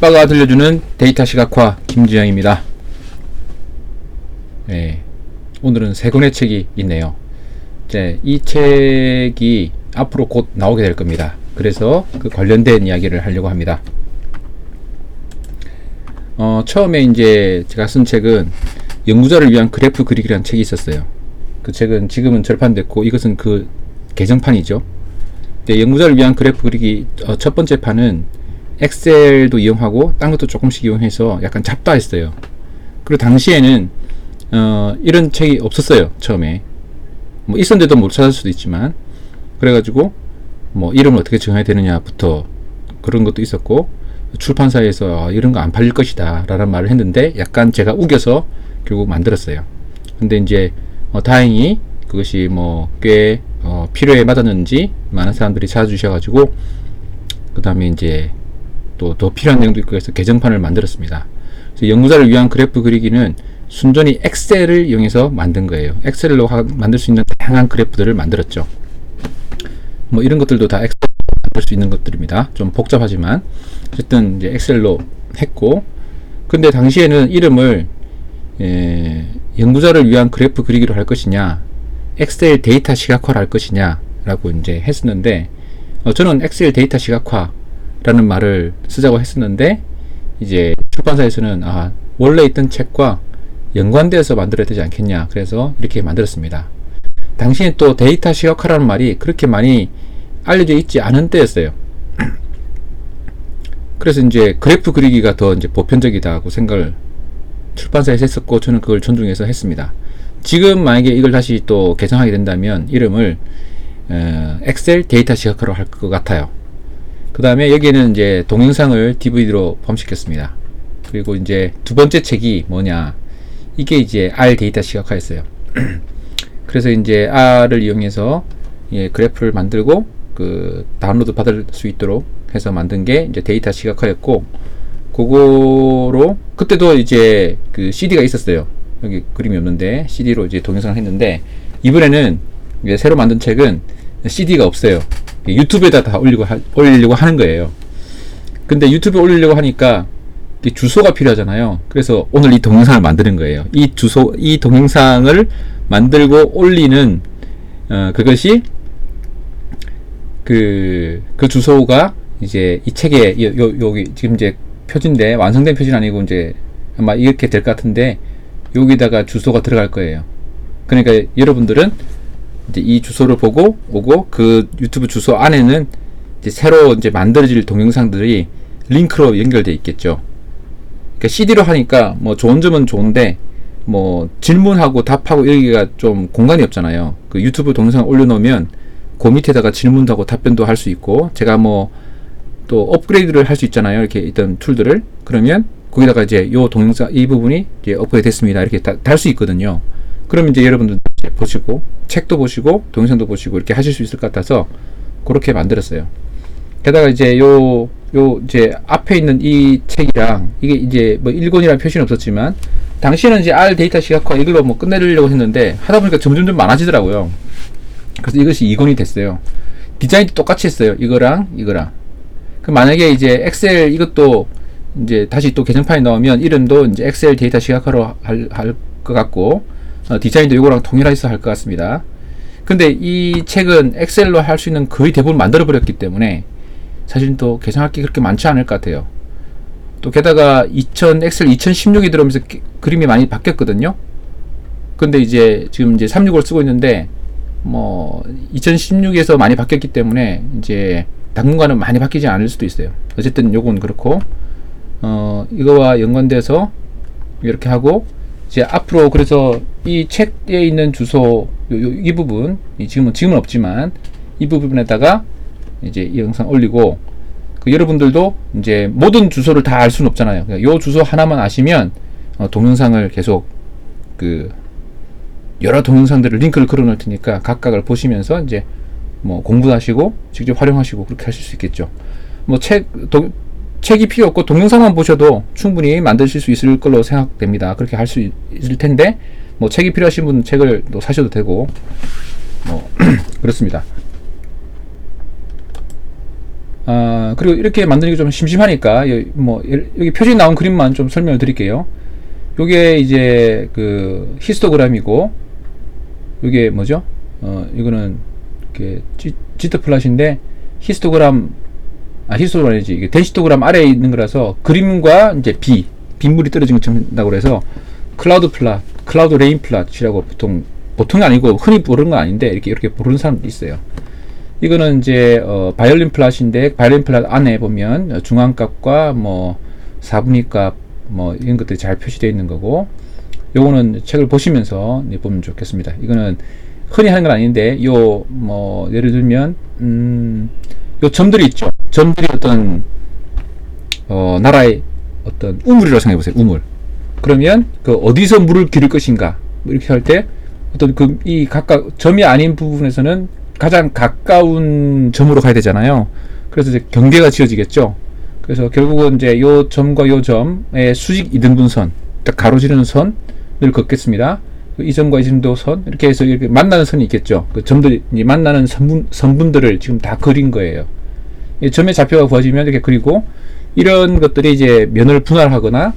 빠가 들려주는 데이터 시각화 김지영입니다. 네, 오늘은 세 권의 책이 있네요. 이제 이 책이 앞으로 곧 나오게 될 겁니다. 그래서 그 관련된 이야기를 하려고 합니다. 처음에 이제 제가 쓴 책은 연구자를 위한 그래프 그리기라는 책이 있었어요. 그 책은 지금은 절판됐고 이것은 그 개정판이죠. 연구자를 위한 그래프 그리기 첫 번째 판은 엑셀도 이용하고 딴 것도 조금씩 이용해서 약간 잡다했어요. 그리고 당시에는 이런 책이 없었어요. 처음에 뭐 있었는데도 못 찾을 수도 있지만, 그래가지고 뭐 이름을 어떻게 정해야 되느냐부터 그런 것도 있었고, 출판사에서 이런 거 안 팔릴 것이다 라는 말을 했는데 약간 제가 우겨서 결국 만들었어요. 근데 이제 다행히 그것이 뭐 꽤 필요에 맞았는지 많은 사람들이 찾아주셔가지고 그 다음에 이제 또 더 필요한 내용도 있고 해서 개정판을 만들었습니다. 그래서 연구자를 위한 그래프 그리기는 순전히 엑셀을 이용해서 만든 거예요. 엑셀로 만들 수 있는 다양한 그래프들을 만들었죠. 뭐 이런 것들도 다 엑셀로 만들 수 있는 것들입니다. 좀 복잡하지만 어쨌든 이제 엑셀로 했고, 근데 당시에는 이름을 연구자를 위한 그래프 그리기로 할 것이냐, 엑셀 데이터 시각화를 할 것이냐 라고 이제 했었는데, 저는 엑셀 데이터 시각화라는 말을 쓰자고 했었는데, 이제 출판사에서는 원래 있던 책과 연관되어서 만들어야 되지 않겠냐, 그래서 이렇게 만들었습니다. 당시에 또 데이터 시각화라는 말이 그렇게 많이 알려져 있지 않은 때였어요. 그래서 이제 그래프 그리기가 더 이제 보편적이다고 생각을 출판사에서 했었고, 저는 그걸 존중해서 했습니다. 지금 만약에 이걸 다시 또 개정하게 된다면 이름을 엑셀 데이터 시각화로 할 것 같아요. 그 다음에 여기에는 이제 동영상을 DVD로 포함시켰습니다. 그리고 이제 두 번째 책이 뭐냐, 이게 이제 R 데이터 시각화였어요. 그래서 이제 R을 이용해서 그래프를 만들고 그 다운로드 받을 수 있도록 해서 만든 게 이제 데이터 시각화였고, 그거로 그때도 이제 그 CD가 있었어요. 여기 그림이 없는데 CD로 이제 동영상을 했는데, 이번에는 이제 새로 만든 책은 CD가 없어요. 유튜브에다 다 올리려고 하는 거예요. 근데 유튜브에 올리려고 하니까 주소가 필요하잖아요. 그래서 오늘 이 동영상을 만드는 거예요. 이 동영상을 만들고 올리는 그것이 그 주소가 이제 이 책에 여기 지금 이제 표지인데, 완성된 표지는 아니고 이제 아마 이렇게 될 것 같은데, 여기다가 주소가 들어갈 거예요. 그러니까 여러분들은 이제 이 주소를 보고 오고, 그 유튜브 주소 안에는 이제 새로 이제 만들어질 동영상들이 링크로 연결되어 있겠죠. 그러니까 CD로 하니까 뭐 좋은 점은 좋은데, 뭐 질문하고 답하고 여기가 좀 공간이 없잖아요. 그 유튜브 동영상 올려놓으면 그 밑에다가 질문도 하고 답변도 할 수 있고, 제가 뭐 또 업그레이드를 할 수 있잖아요. 이렇게 있던 툴들을. 그러면 거기다가 이제 요 동영상 이 부분이 이제 업그레이드 됐습니다, 이렇게 달 수 있거든요. 그럼 이제 여러분들 이제 보시고 책도 보시고 동영상도 보시고 이렇게 하실 수 있을 것 같아서 그렇게 만들었어요. 게다가 이제 요 이제 앞에 있는 이 책이랑 이게 이제 뭐 1권이라는 표시는 없었지만, 당시에는 이제 R 데이터 시각화 이걸로 뭐 끝내려고 했는데 하다 보니까 점점 많아지더라고요. 그래서 이것이 2권이 됐어요. 디자인도 똑같이 했어요. 이거랑. 그 만약에 이제 엑셀 이것도 이제 다시 또 개정판이 나오면 이름도 이제 엑셀 데이터 시각화로 할 것 같고, 디자인도 이거랑 통일해서 할 것 같습니다. 근데 이 책은 엑셀로 할 수 있는 거의 대부분 만들어 버렸기 때문에 사실 또 개선할 게 그렇게 많지 않을 것 같아요. 또 게다가 엑셀 2016이 들어오면서 그림이 많이 바뀌었거든요. 근데 이제 지금 이제 36을 쓰고 있는데, 뭐 2016에서 많이 바뀌었기 때문에 이제 당분간은 많이 바뀌지 않을 수도 있어요. 어쨌든 요건 그렇고, 이거와 연관돼서 이렇게 하고, 이제 앞으로 그래서 이 책에 있는 주소 이 부분, 지금은 없지만 이 부분에다가 이제 이 영상 올리고, 그 여러분들도 이제 모든 주소를 다 알 수는 없잖아요. 그러니까 요 주소 하나만 아시면 동영상을 계속 그 여러 동영상들을 링크를 걸어 놓을 테니까 각각을 보시면서 이제 뭐 공부도 하시고 직접 활용하시고 그렇게 하실 수 있겠죠. 뭐 책이 필요 없고 동영상만 보셔도 충분히 만드실 수 있을 걸로 생각됩니다. 그렇게 할 수 있을 텐데, 뭐 책이 필요하신 분은 책을 또 사셔도 되고 뭐 그렇습니다. 그리고 이렇게 만드는 게 좀 심심하니까 여기 표준이 나온 그림만 좀 설명을 드릴게요. 요게 이제 그 히스토그램이고, 요게 뭐죠? 이거는 이렇게 지트 플랫인데, 히스토그램 아니지, 이게 데시토그램 아래에 있는 거라서 그림과 이제 빗물이 떨어진 것처럼 된다고 그래서 클라우드 레인 플랫이라고 보통이 아니고 흔히 부르는 건 아닌데 이렇게 부르는 사람도 있어요. 이거는 이제 바이올린 플랫인데, 바이올린 플랫 안에 보면 중앙값과 뭐 4분위 값 뭐 이런 것들이 잘 표시되어 있는 거고, 요거는 책을 보시면서 보면 좋겠습니다. 이거는 흔히 하는 건 아닌데, 뭐 예를 들면 요 점들이 있죠. 점들이 어떤 나라의 어떤 우물이라고 생각해 보세요. 우물. 그러면 그 어디서 물을 기를 것인가, 뭐 이렇게 할 때 어떤 이 각각 점이 아닌 부분에서는 가장 가까운 점으로 가야 되잖아요. 그래서 이제 경계가 지어지겠죠. 그래서 결국은 이제 요 점과 요 점의 수직 이등분선, 딱 가로지르는 선을 걷겠습니다. 이 점과 이 점도 선, 이렇게 해서 이렇게 만나는 선이 있겠죠. 그 점들이 만나는 선분들을 지금 다 그린 거예요. 이 점의 좌표가 구해지면 이렇게 그리고, 이런 것들이 이제 면을 분할하거나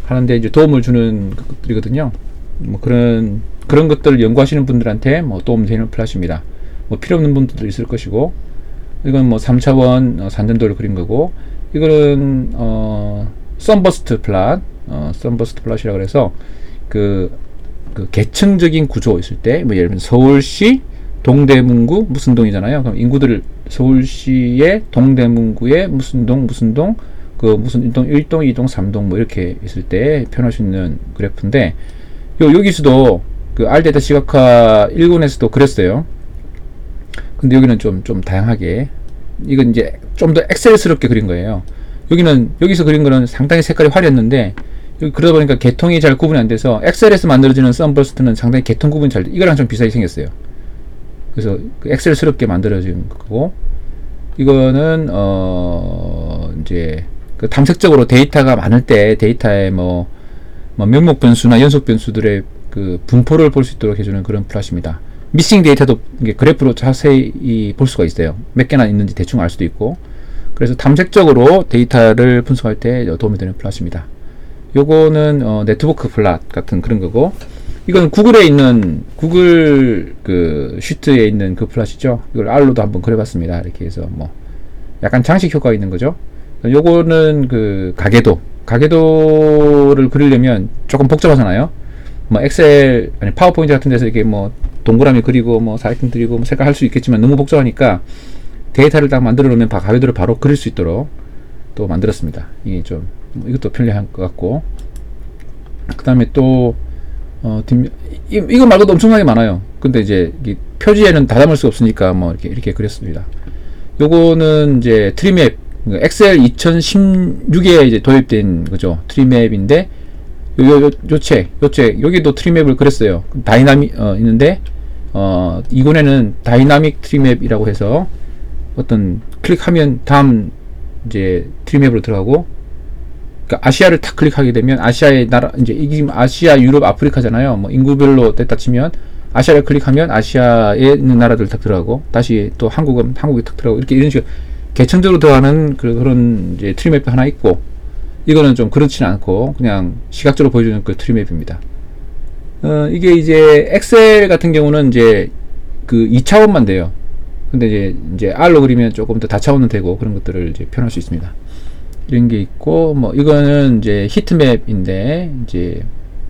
하는데 이제 도움을 주는 것들이거든요. 뭐 그런 것들을 연구하시는 분들한테 뭐 도움 되는 플랫입니다. 뭐 필요 없는 분들도 있을 것이고, 이건 뭐 3차원 산전도를 그린 거고, 이거는 썬버스트 플랫, 썬버스트 플랫이라고 해서 그 계층적인 구조 있을 때, 뭐 예를 들면 서울시 동대문구 무슨 동이잖아요. 그럼 인구들을 서울시의 동대문구의 무슨 동 그 무슨 1동 2동 3동 뭐 이렇게 있을 때 표현할 수 있는 그래프인데, 여기서도 그 알데이터 시각화 1권에서도 그랬어요. 근데 여기는 좀 다양하게, 이건 이제 좀 더 엑셀스럽게 그린 거예요. 여기서 그린 거는 상당히 색깔이 화려했는데, 그러다 보니까 계통이 잘 구분이 안 돼서 엑셀에서 만들어지는 썬버스트는 상당히 계통 구분이 잘 돼. 이거랑 좀 비슷하게 생겼어요. 그래서 그 엑셀스럽게 만들어진 거고, 이거는 이제 그 탐색적으로 데이터가 많을 때 데이터의 뭐 명목 변수나 연속 변수들의 그 분포를 볼 수 있도록 해주는 그런 플랫입니다. 미싱 데이터도 그래프로 자세히 볼 수가 있어요. 몇 개나 있는지 대충 알 수도 있고, 그래서 탐색적으로 데이터를 분석할 때 도움이 되는 플랫입니다. 요거는 네트워크 플랫 같은 그런 거고, 이건 구글에 있는 구글 그 시트에 있는 그 플랫이죠. 이걸 R로도 한번 그려봤습니다. 이렇게 해서 뭐 약간 장식 효과가 있는 거죠. 요거는 그 가계도를 그리려면 조금 복잡하잖아요. 뭐 엑셀 아니 파워포인트 같은 데서 이렇게 뭐 동그라미 그리고 뭐 사각형 그리고 뭐 색깔 할 수 있겠지만 너무 복잡하니까 데이터를 딱 만들어 놓으면 가계도를 바로 그릴 수 있도록 또 만들었습니다. 이게 좀 이것도 편리한 것 같고, 그 다음에 또 이거 말고도 엄청나게 많아요. 근데 이제 표지에는 다 담을 수 없으니까 뭐 이렇게 그렸습니다. 요거는 이제 트리맵, 엑셀 2016에 이제 도입된 거죠. 트리맵인데, 요 책, 여기도 트리맵을 그렸어요. 다이나믹, 있는데, 이번에는 다이나믹 트리맵이라고 해서 어떤 클릭하면 다음 이제 트리맵으로 들어가고, 그러니까 아시아를 탁 클릭하게 되면 아시아의 나라, 이제 이게 지금 아시아, 유럽, 아프리카잖아요. 뭐 인구별로 됐다 치면 아시아를 클릭하면 아시아에 있는 나라들 딱 들어가고, 다시 또 한국은 한국에 딱 들어가고, 이런 식으로 계층적으로 들어가는 그런 이제 트리맵도 하나 있고, 이거는 좀 그렇지는 않고 그냥 시각적으로 보여주는 그 트리맵입니다. 이게 이제 엑셀 같은 경우는 이제 그 2차원만 돼요. 근데 이제 R로 그리면 조금 더 다차원은 되고, 그런 것들을 이제 표현할 수 있습니다. 이런 게 있고, 뭐 이거는 이제 히트맵인데 이제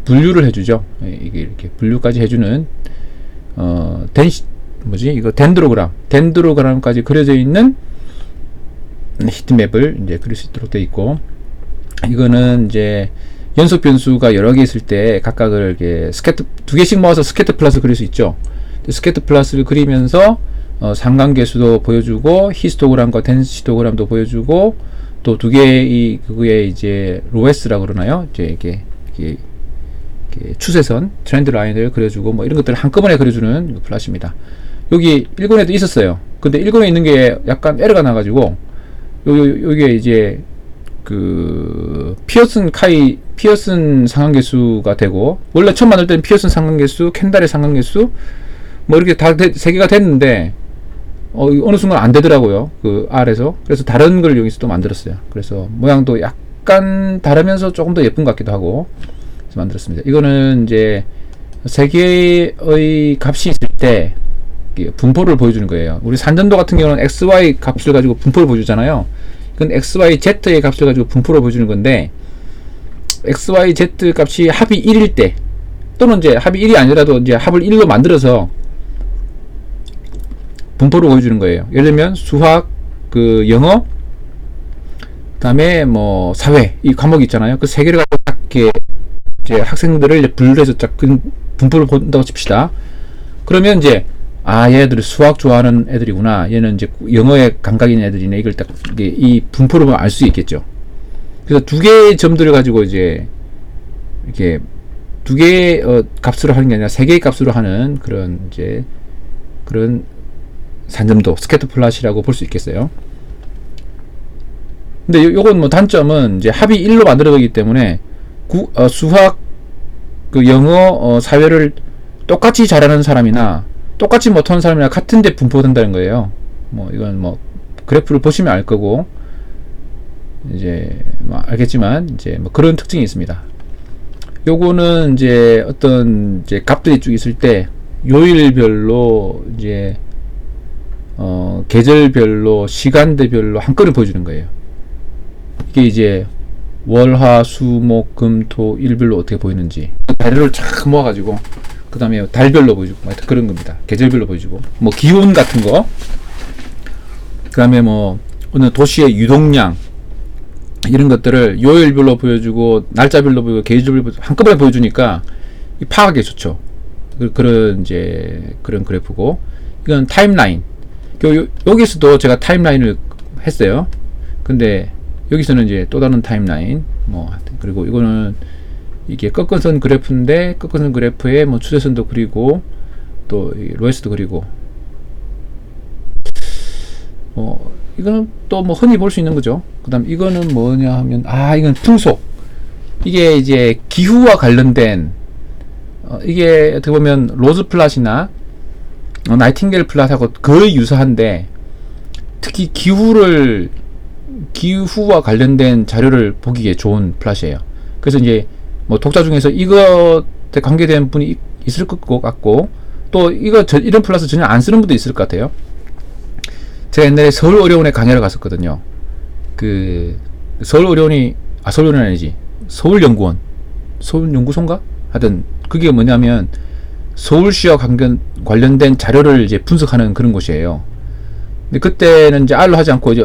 분류를 해주죠. 이게 이렇게 분류까지 해주는 이거 덴드로그램까지 그려져 있는 히트맵을 이제 그릴 수 있도록 되어 있고, 이거는 이제 연속 변수가 여러 개 있을 때 각각을 이렇게 두 개씩 모아서 스캐터 플러스 그릴 수 있죠. 스캐터 플러스를 그리면서 상관계수도 보여주고, 히스토그램과 덴시토그램도 보여주고, 또 두 개의 그거에 이제 로에스라고 그러나요? 이제 이게 추세선, 트렌드 라인을 그려주고, 뭐 이런 것들을 한꺼번에 그려주는 플랫입니다. 여기 1권에도 있었어요. 근데 1권에 있는 게 약간 에러가 나가지고, 요게 이제 그 피어슨 상관계수가 되고, 원래 처음 만들 때는 피어슨 상관계수, 켄달의 상관계수 뭐 이렇게 다 세 개가 됐는데, 어느 순간 안 되더라고요. 그 R에서. 그래서 다른 걸 이용해서 또 만들었어요. 그래서 모양도 약간 다르면서 조금 더 예쁜 것 같기도 하고 그래서 만들었습니다. 이거는 이제 세 개의 값이 있을 때 분포를 보여주는 거예요. 우리 산전도 같은 경우는 XY 값을 가지고 분포를 보여주잖아요. 이건 XY, Z의 값을 가지고 분포를 보여주는 건데 XY, Z 값이 합이 1일 때 또는 이제 합이 1이 아니라도 이제 합을 1로 만들어서 분포를 보여주는 거예요. 예를 들면 수학, 그 영어, 그다음에 뭐 사회 이 과목이 있잖아요. 그 세 개를 갖고 이렇게 이제 학생들을 분류해서 쫙 분포를 본다고 칩시다. 그러면 이제 얘들이 수학 좋아하는 애들이구나. 얘는 이제 영어에 감각이 있는 애들이네. 이걸 딱 이 분포를 보면 알 수 있겠죠. 그래서 두 개의 점들을 가지고 이제 이렇게 두 개의 값으로 하는 게 아니라 세 개의 값으로 하는 그런 이제 그런 산점도 스캐터 플롯이라고 볼 수 있겠어요. 근데 요건 뭐 단점은 이제 합이 1로 만들어지기 때문에 수학, 그 영어, 사회를 똑같이 잘하는 사람이나 똑같이 못하는 사람이나 같은데 분포된다는 거예요. 뭐 이건 뭐 그래프를 보시면 알 거고 이제 뭐 알겠지만 이제 뭐 그런 특징이 있습니다. 요거는 이제 어떤 이제 값들이 쭉 있을 때 요일별로 이제 계절별로 시간대별로 한꺼번에 보여주는 거예요. 이게 이제 월, 화, 수, 목, 금, 토, 일별로 어떻게 보이는지 자료를 쫙 모아가지고 그 다음에 달별로 보여주고 그런 겁니다. 계절별로 보여주고 뭐 기온 같은 거 그 다음에 뭐 어느 도시의 유동량 이런 것들을 요일별로 보여주고 날짜별로 보여주고 계절별로 한꺼번에 보여주니까 파악하기 좋죠. 그런 이제 그런 그래프고 이건 타임라인. 여기서도 제가 타임라인을 했어요. 근데 여기서는 이제 또 다른 타임라인 뭐 그리고 이거는 이게 꺾은선 그래프인데 꺾은선 그래프에 뭐 추세선도 그리고 또 로에스도 그리고 이거는 또 뭐 흔히 볼 수 있는 거죠. 그 다음 이거는 뭐냐 하면 이건 풍속. 이게 이제 기후와 관련된 이게 어떻게 보면 로즈 플랫이나 나이팅게일 플랫하고 거의 유사한데 특히 기후와 관련된 자료를 보기에 좋은 플랫이에요. 그래서 이제 뭐 독자 중에서 이것에 관계된 분이 있을 것 같고 또 이런 플랫을 전혀 안 쓰는 분도 있을 것 같아요. 제가 옛날에 서울의료원에 강연을 갔었거든요. 그 서울의료원이 서울의료원 아니지 서울연구원 서울연구소인가? 하여튼 그게 뭐냐면 서울시와 관련된 자료를 이제 분석하는 그런 곳이에요. 근데 그때는 이제 R로 하지 않고 이제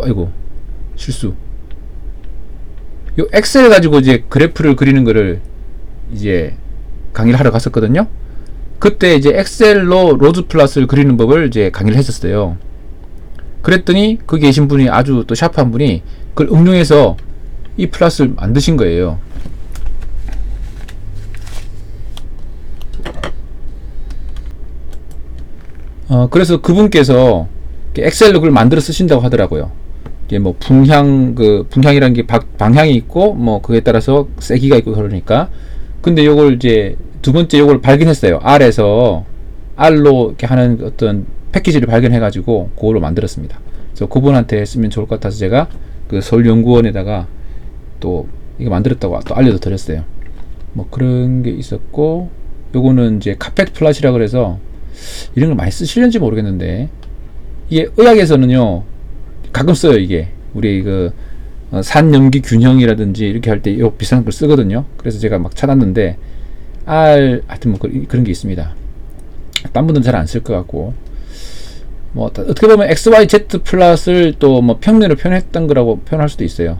아이고 실수. 요 엑셀 가지고 이제 그래프를 그리는 거를 이제 강의를 하러 갔었거든요. 그때 이제 엑셀로 로즈 플랫을 그리는 법을 이제 강의를 했었어요. 그랬더니 거기 계신 분이 아주 또 샤프한 분이 그걸 응용해서 이 플랫을 만드신 거예요. 그래서 그분께서 엑셀로 그걸 만들어 쓰신다고 하더라고요. 이게 뭐 풍향이라는 게 방향이 있고 뭐 그에 따라서 세기가 있고 그러니까. 근데 요걸 이제 두 번째 요걸 발견했어요. R로 이렇게 하는 어떤 패키지를 발견해 가지고 그걸로 만들었습니다. 그래서 그분한테 쓰면 좋을 것 같아서 제가 그 서울연구원에다가 또 이거 만들었다고 또 알려도 드렸어요. 뭐 그런 게 있었고 요거는 이제 카펫 플랫이라 그래서 이런 걸 많이 쓰시는지 모르겠는데 이게 의학에서는요 가끔 써요. 이게 우리 그 산염기 균형이라든지 이렇게 할 때 요 비슷한 걸 쓰거든요. 그래서 제가 막 찾았는데 하여튼 뭐 그런 게 있습니다. 딴 분들은 잘 안 쓸 것 같고 뭐 어떻게 보면 XYZ 플랫을 또 뭐 평면으로 표현했던 거라고 표현할 수도 있어요.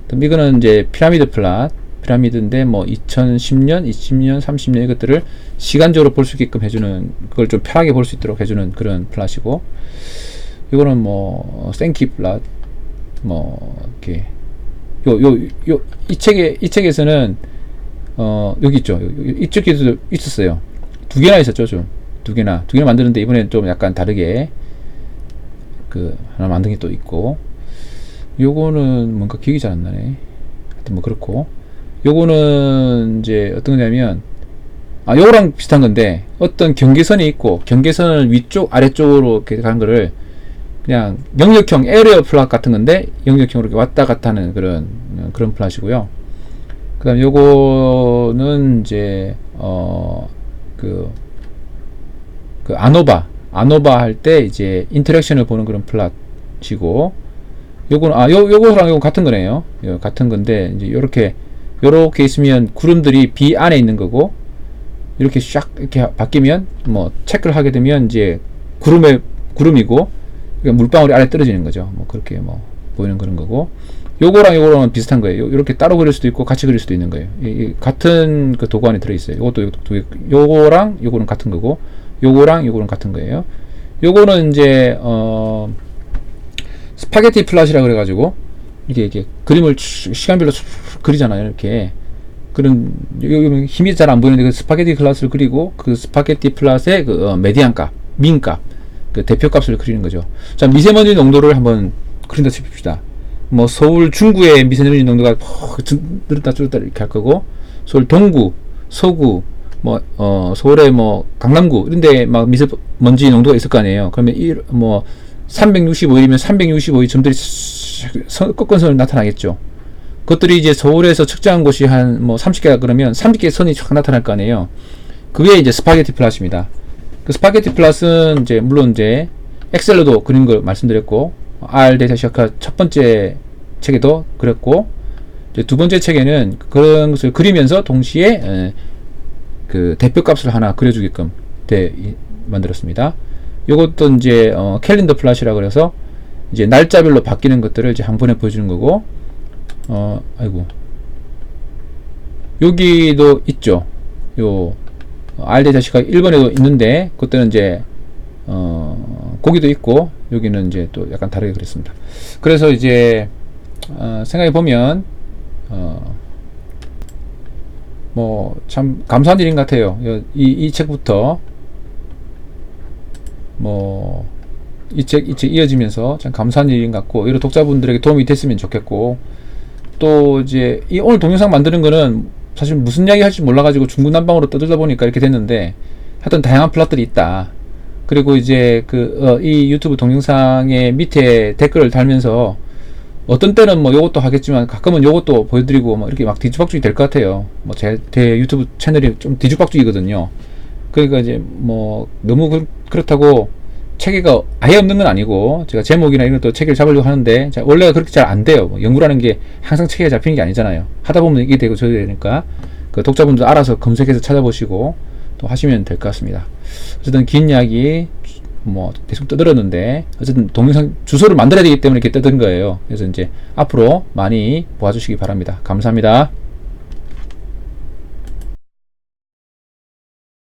그럼 이거는 이제 피라미드 플랫 피라미드인데 뭐 2010년, 20년, 30년 이것들을 시간적으로 볼 수 있게끔 해주는 그걸 좀 편하게 볼 수 있도록 해주는 그런 플랫이고 이거는 뭐 생키 플랫 뭐 이렇게 이 책에서는 여기 있죠. 이쪽에도 있었어요. 두 개나 있었죠. 좀 두 개나 만드는데 이번엔 좀 약간 다르게 그 하나 만든 게 또 있고 요거는 뭔가 기억이 잘 안 나네. 하여튼 뭐 그렇고 요거는 이제 어떤 거냐면 요거랑 비슷한 건데 어떤 경계선이 있고 경계선을 위쪽 아래쪽으로 이렇게 가는 거를 그냥 영역형 에리어 플랫 같은 건데 영역형으로 이렇게 왔다 갔다 하는 그런 플랫이고요. 그 다음 요거는 이제 그 아노바 할 때 이제 인터랙션을 보는 그런 플랫이고, 요거는 요거랑 요거 같은 거네요. 같은 건데 이제 요렇게 있으면 구름들이 B 안에 있는 거고, 이렇게 샥 이렇게 바뀌면 뭐 체크를 하게 되면 이제 구름이고 그러니까 물방울이 아래 떨어지는 거죠. 뭐 그렇게 뭐 보이는 그런 거고, 요거랑 비슷한 거예요. 이렇게 따로 그릴 수도 있고 같이 그릴 수도 있는 거예요. 같은 그 도구 안에 들어 있어요. 요거랑 요거는 같은 거고, 요거는 같은 거예요. 요거는 이제 스파게티 플랫이라 그래가지고 이게 그림을 시간별로 그리잖아요. 이렇게 그런 힘이 잘 안 보이는데 그 스파게티 플랫을 그리고 그 스파게티 플랫의 그 메디안 값, 민 값, 그 대표 값을 그리는 거죠. 자, 미세먼지 농도를 한번 그린다 칩시다. 뭐 서울 중구의 미세먼지 농도가 늘었다 줄었다 이렇게 할 거고, 서울 동구, 서구, 뭐 서울의 뭐 강남구 이런데 막 미세먼지 농도가 있을 거 아니에요. 그러면 뭐 365일이면 365일 점들이 꺾은선으로 나타나겠죠. 그것들이 이제 서울에서 측정한 곳이 한 뭐 30개가 그러면 30개의 선이 쫙 나타날 거 아니에요. 그게 이제 스파게티 플랫입니다. 그 스파게티 플랫은 이제 물론 이제 엑셀로도 그린 걸 말씀드렸고, R 데이터 시작한 첫 번째 책에도 그렸고, 이제 두 번째 책에는 그런 것을 그리면서 동시에 그 대표값을 하나 그려주게끔 만들었습니다. 요것도 이제 캘린더 플랫이라 그래서 이제 날짜별로 바뀌는 것들을 이제 한 번에 보여주는 거고, 아이고, 여기도 있죠. 요 R 데이터 시각 1번에도 있는데 그것들은 이제 거기도 있고 여기는 이제 또 약간 다르게 그랬습니다. 그래서 이제 생각해 보면 뭐 참 감사한 일인 것 같아요. 이 책부터 뭐 이 책 이어지면서 참 감사한 일인 것 같고, 이런 독자분들에게 도움이 됐으면 좋겠고, 또 이제 오늘 동영상 만드는 거는 사실 무슨 이야기 할지 몰라가지고 중구난방으로 떠들다 보니까 이렇게 됐는데, 하여튼 다양한 플랫들이 있다. 그리고 이제 이 유튜브 동영상의 밑에 댓글을 달면서 어떤 때는 뭐 요것도 하겠지만 가끔은 요것도 보여드리고 뭐 이렇게 막 뒤죽박죽이 될 것 같아요. 뭐 제 유튜브 채널이 좀 뒤죽박죽이거든요. 그러니까 이제 뭐 너무 그렇다고 체계가 아예 없는 건 아니고, 제가 제목이나 이런 것도 체계를 잡으려고 하는데 원래가 그렇게 잘 안 돼요. 뭐 연구라는 게 항상 체계가 잡히는 게 아니잖아요. 하다 보면 이게 되고 저게 되니까 그 독자분들 알아서 검색해서 찾아보시고 또 하시면 될 것 같습니다. 어쨌든 긴 이야기 뭐 계속 떠들었는데, 어쨌든 동영상 주소를 만들어야 되기 때문에 이렇게 떠든 거예요. 그래서 이제 앞으로 많이 봐주시기 바랍니다. 감사합니다.